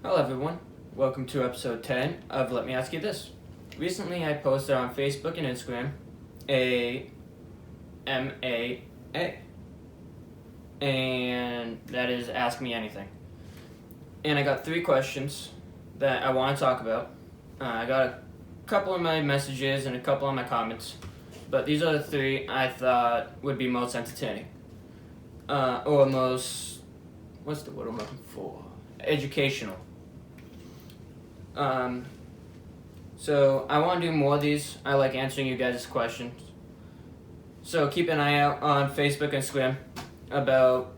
Hello everyone, welcome to episode 10 of Let Me Ask You This. Recently I posted on Facebook and Instagram a MAA, and that is Ask Me Anything. And I got 3 questions that I want to talk about. I got a couple of my messages and a couple of my comments, but these are the 3 I thought would be most entertaining. Or most, what's the word I'm looking for? Educational. So I want to do more of these. I like answering you guys' questions. So keep an eye out on Facebook and Instagram about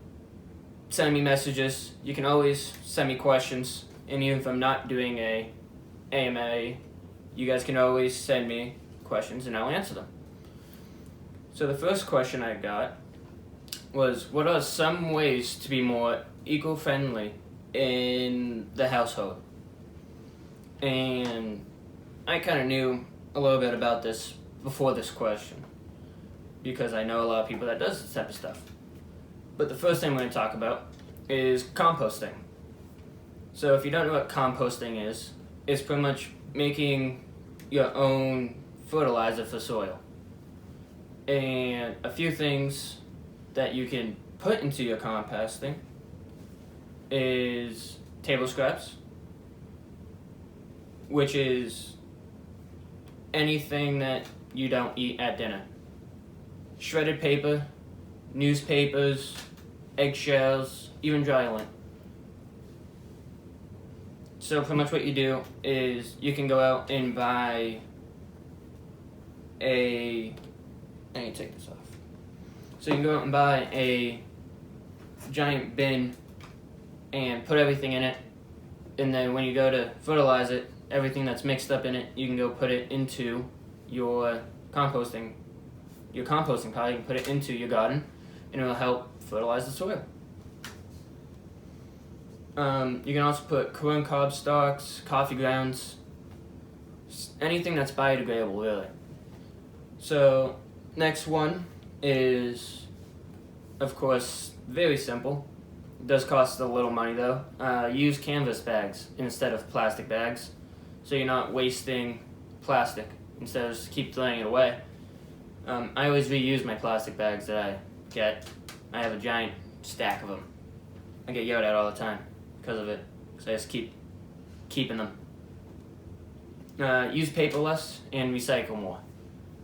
sending me messages. You can always send me questions, and even if I'm not doing a AMA, you guys can always send me questions and I'll answer them. So the first question I got was, what are some ways to be more eco-friendly in the household? And I kind of knew a little bit about this before this question, because I know a lot of people that does this type of stuff. But the first thing I'm going to talk about is composting. So if you don't know what composting is, it's pretty much making your own fertilizer for soil. And a few things that you can put into your composting is table scraps, which is anything that you don't eat at dinner. Shredded paper, newspapers, eggshells, even dry lint. So pretty much what you do is you can go out and buy I need to take this off. So you can go out and buy a giant bin and put everything in it, and then when you go to fertilize it, everything that's mixed up in it, you can go put it into your composting pile. You can put it into your garden, and it will help fertilize the soil. You can also put corn cob stalks, coffee grounds, anything that's biodegradable, really. So next one is, of course, very simple. It does cost a little money though. Use canvas bags instead of plastic bags, so you're not wasting plastic instead of just keep throwing it away. I always reuse my plastic bags that I get. I have a giant stack of them. I get yelled at all the time because of it, because I just keep keeping them. Use paper less and recycle more.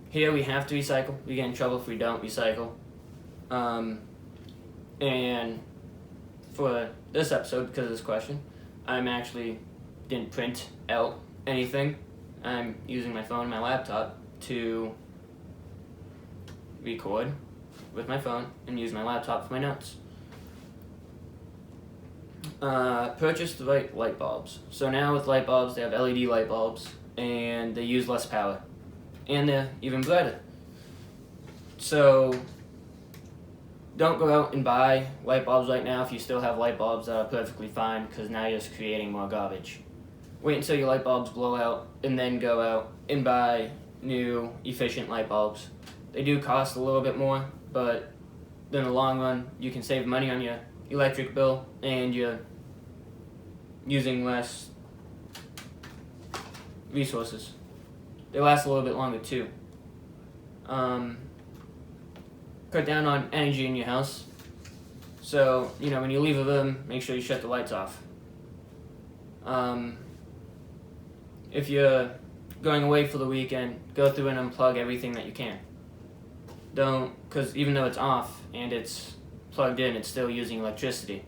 Here we have to recycle. We get in trouble if we don't recycle. And for this episode, because of this question, didn't print out anything. I'm using my phone and my laptop to record with my phone and use my laptop for my notes. Purchase the right light bulbs. So now with light bulbs, they have LED light bulbs, and they use less power, and they're even brighter. So don't go out and buy light bulbs right now if you still have light bulbs that are perfectly fine, because now you're just creating more garbage. Wait until your light bulbs blow out, and then go out and buy new, efficient light bulbs. They do cost a little bit more, but in the long run, you can save money on your electric bill, and you're using less resources. They last a little bit longer too. Cut down on energy in your house. So, when you leave a room, make sure you shut the lights off. If you're going away for the weekend, go through and unplug everything that you can. Because even though it's off and it's plugged in, it's still using electricity.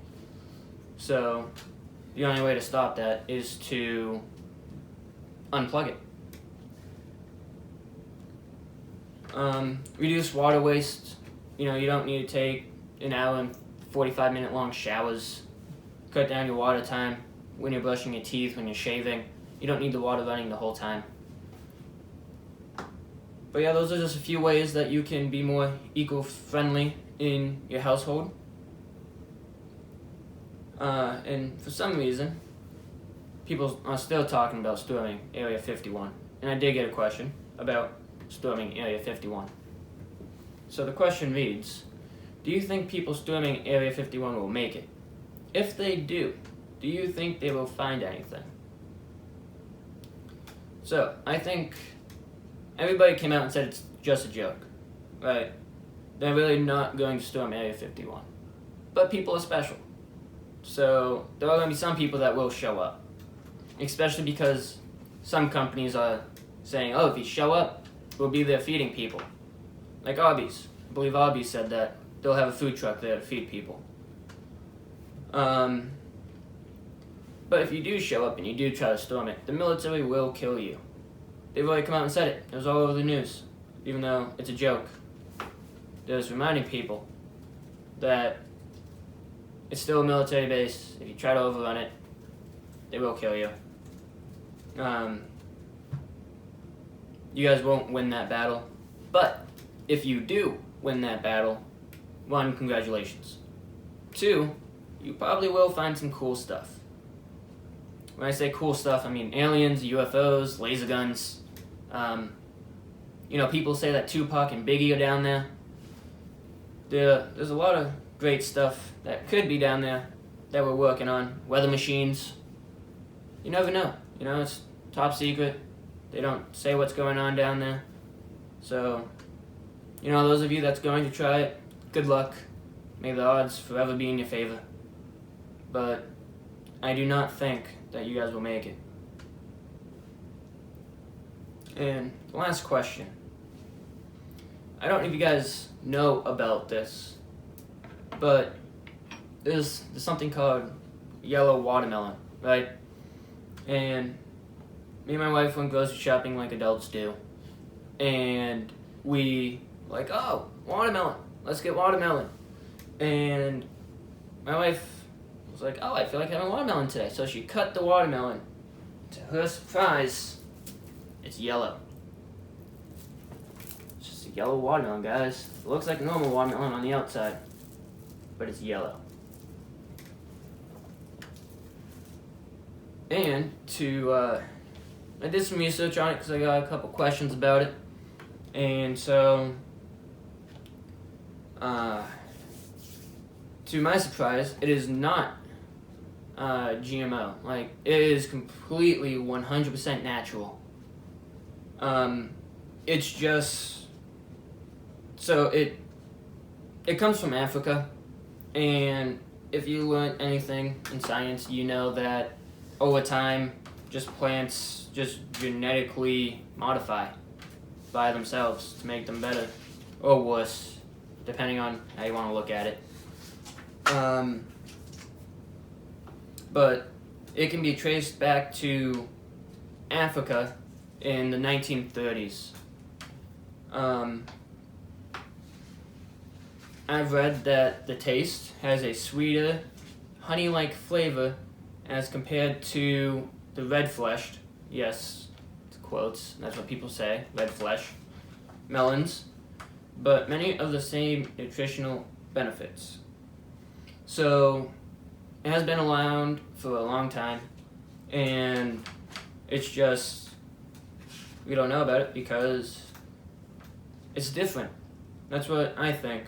So the only way to stop that is to unplug it. Reduce water waste. You don't need to take an hour and 45-minute long showers. Cut down your water time when you're brushing your teeth, when you're shaving. You don't need the water running the whole time. But yeah, those are just a few ways that you can be more eco-friendly in your household. And for some reason, people are still talking about storming Area 51. And I did get a question about storming Area 51. So the question reads, do you think people storming Area 51 will make it? If they do, do you think they will find anything? So, I think everybody came out and said it's just a joke, right? They're really not going to storm Area 51. But people are special. So, there are going to be some people that will show up. Especially because some companies are saying, oh, if you show up, we'll be there feeding people. Like Arby's. I believe Arby's said that they'll have a food truck there to feed people. But if you do show up and you do try to storm it, the military will kill you. They've already come out and said it. It was all over the news. Even though it's a joke. They're just reminding people that it's still a military base. If you try to overrun it, they will kill you. You guys won't win that battle. But if you do win that battle, 1, congratulations. 2, you probably will find some cool stuff. When I say cool stuff, I mean aliens, UFOs, laser guns. People say that Tupac and Biggie are down there. There's a lot of great stuff that could be down there that we're working on. Weather machines. You never know. It's top secret. They don't say what's going on down there. So, those of you that's going to try it, good luck. May the odds forever be in your favor. But I do not think that you guys will make it. And the last question. I don't know if you guys know about this, but there's something called yellow watermelon, right? And me and my wife went grocery shopping like adults do. And we like, oh, watermelon. Let's get watermelon. And my wife was like, oh, I feel like having watermelon today. So she cut the watermelon. To her surprise, it's yellow. It's just a yellow watermelon, guys. It looks like a normal watermelon on the outside, but it's yellow. And I did some research on it because I got a couple questions about it. And so, to my surprise, it is not GMO. Like, it is completely 100% natural. It's just, so it comes from Africa, and if you learn anything in science, you know that over time, just plants just genetically modify by themselves to make them better or worse, depending on how you want to look at it. But it can be traced back to Africa in the 1930s. I've read that the taste has a sweeter, honey-like flavor as compared to the red-fleshed, yes, quotes, that's what people say, red flesh, melons, but many of the same nutritional benefits. So, it has been around for a long time, and it's just, we don't know about it because it's different. That's what I think.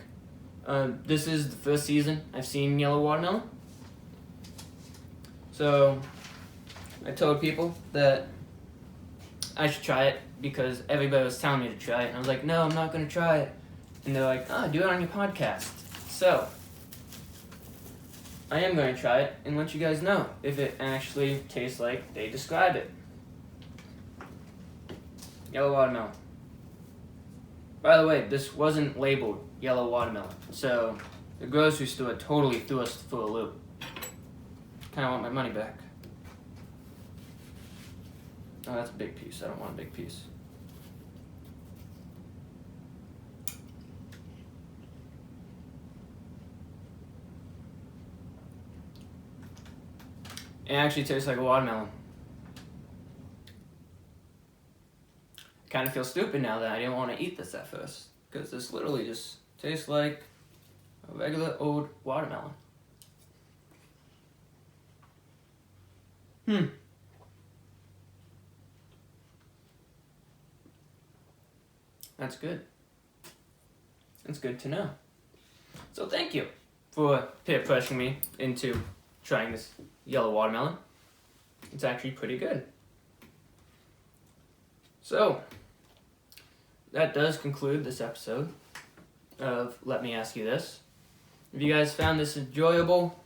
This is the first season I've seen yellow watermelon. So, I told people that I should try it because everybody was telling me to try it. And I was like, no, I'm not going to try it. And they're like, oh, do it on your podcast. So, I am going to try it and let you guys know if it actually tastes like they describe it. Yellow watermelon. By the way, this wasn't labeled yellow watermelon. So, the grocery store totally threw us for a loop. Kind of want my money back. Oh, that's a big piece. I don't want a big piece. It actually tastes like a watermelon. I kind of feel stupid now that I didn't want to eat this at first, because this literally just tastes like a regular old watermelon. That's good. That's good to know. So thank you for peer pressuring me into trying this yellow watermelon. It's actually pretty good. So, that does conclude this episode of Let Me Ask You This. If you guys found this enjoyable,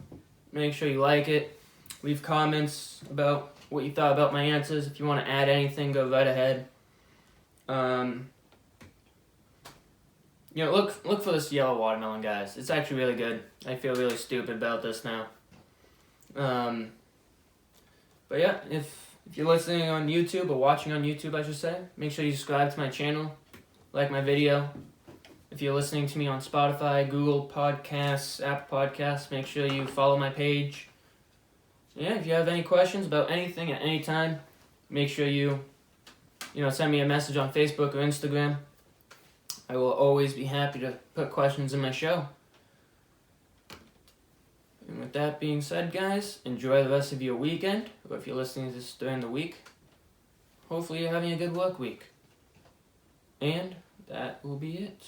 make sure you like it. Leave comments about what you thought about my answers. If you want to add anything, go right ahead. Look for this yellow watermelon, guys. It's actually really good. I feel really stupid about this now. But yeah, if you're listening on YouTube, or watching on YouTube, I should say, make sure you subscribe to my channel, like my video. If you're listening to me on Spotify, Google Podcasts, Apple Podcasts, make sure you follow my page. Yeah, if you have any questions about anything at any time, make sure you send me a message on Facebook or Instagram. I will always be happy to put questions in my show. And with that being said, guys, enjoy the rest of your weekend, or if you're listening to this during the week, hopefully you're having a good work week. And that will be it.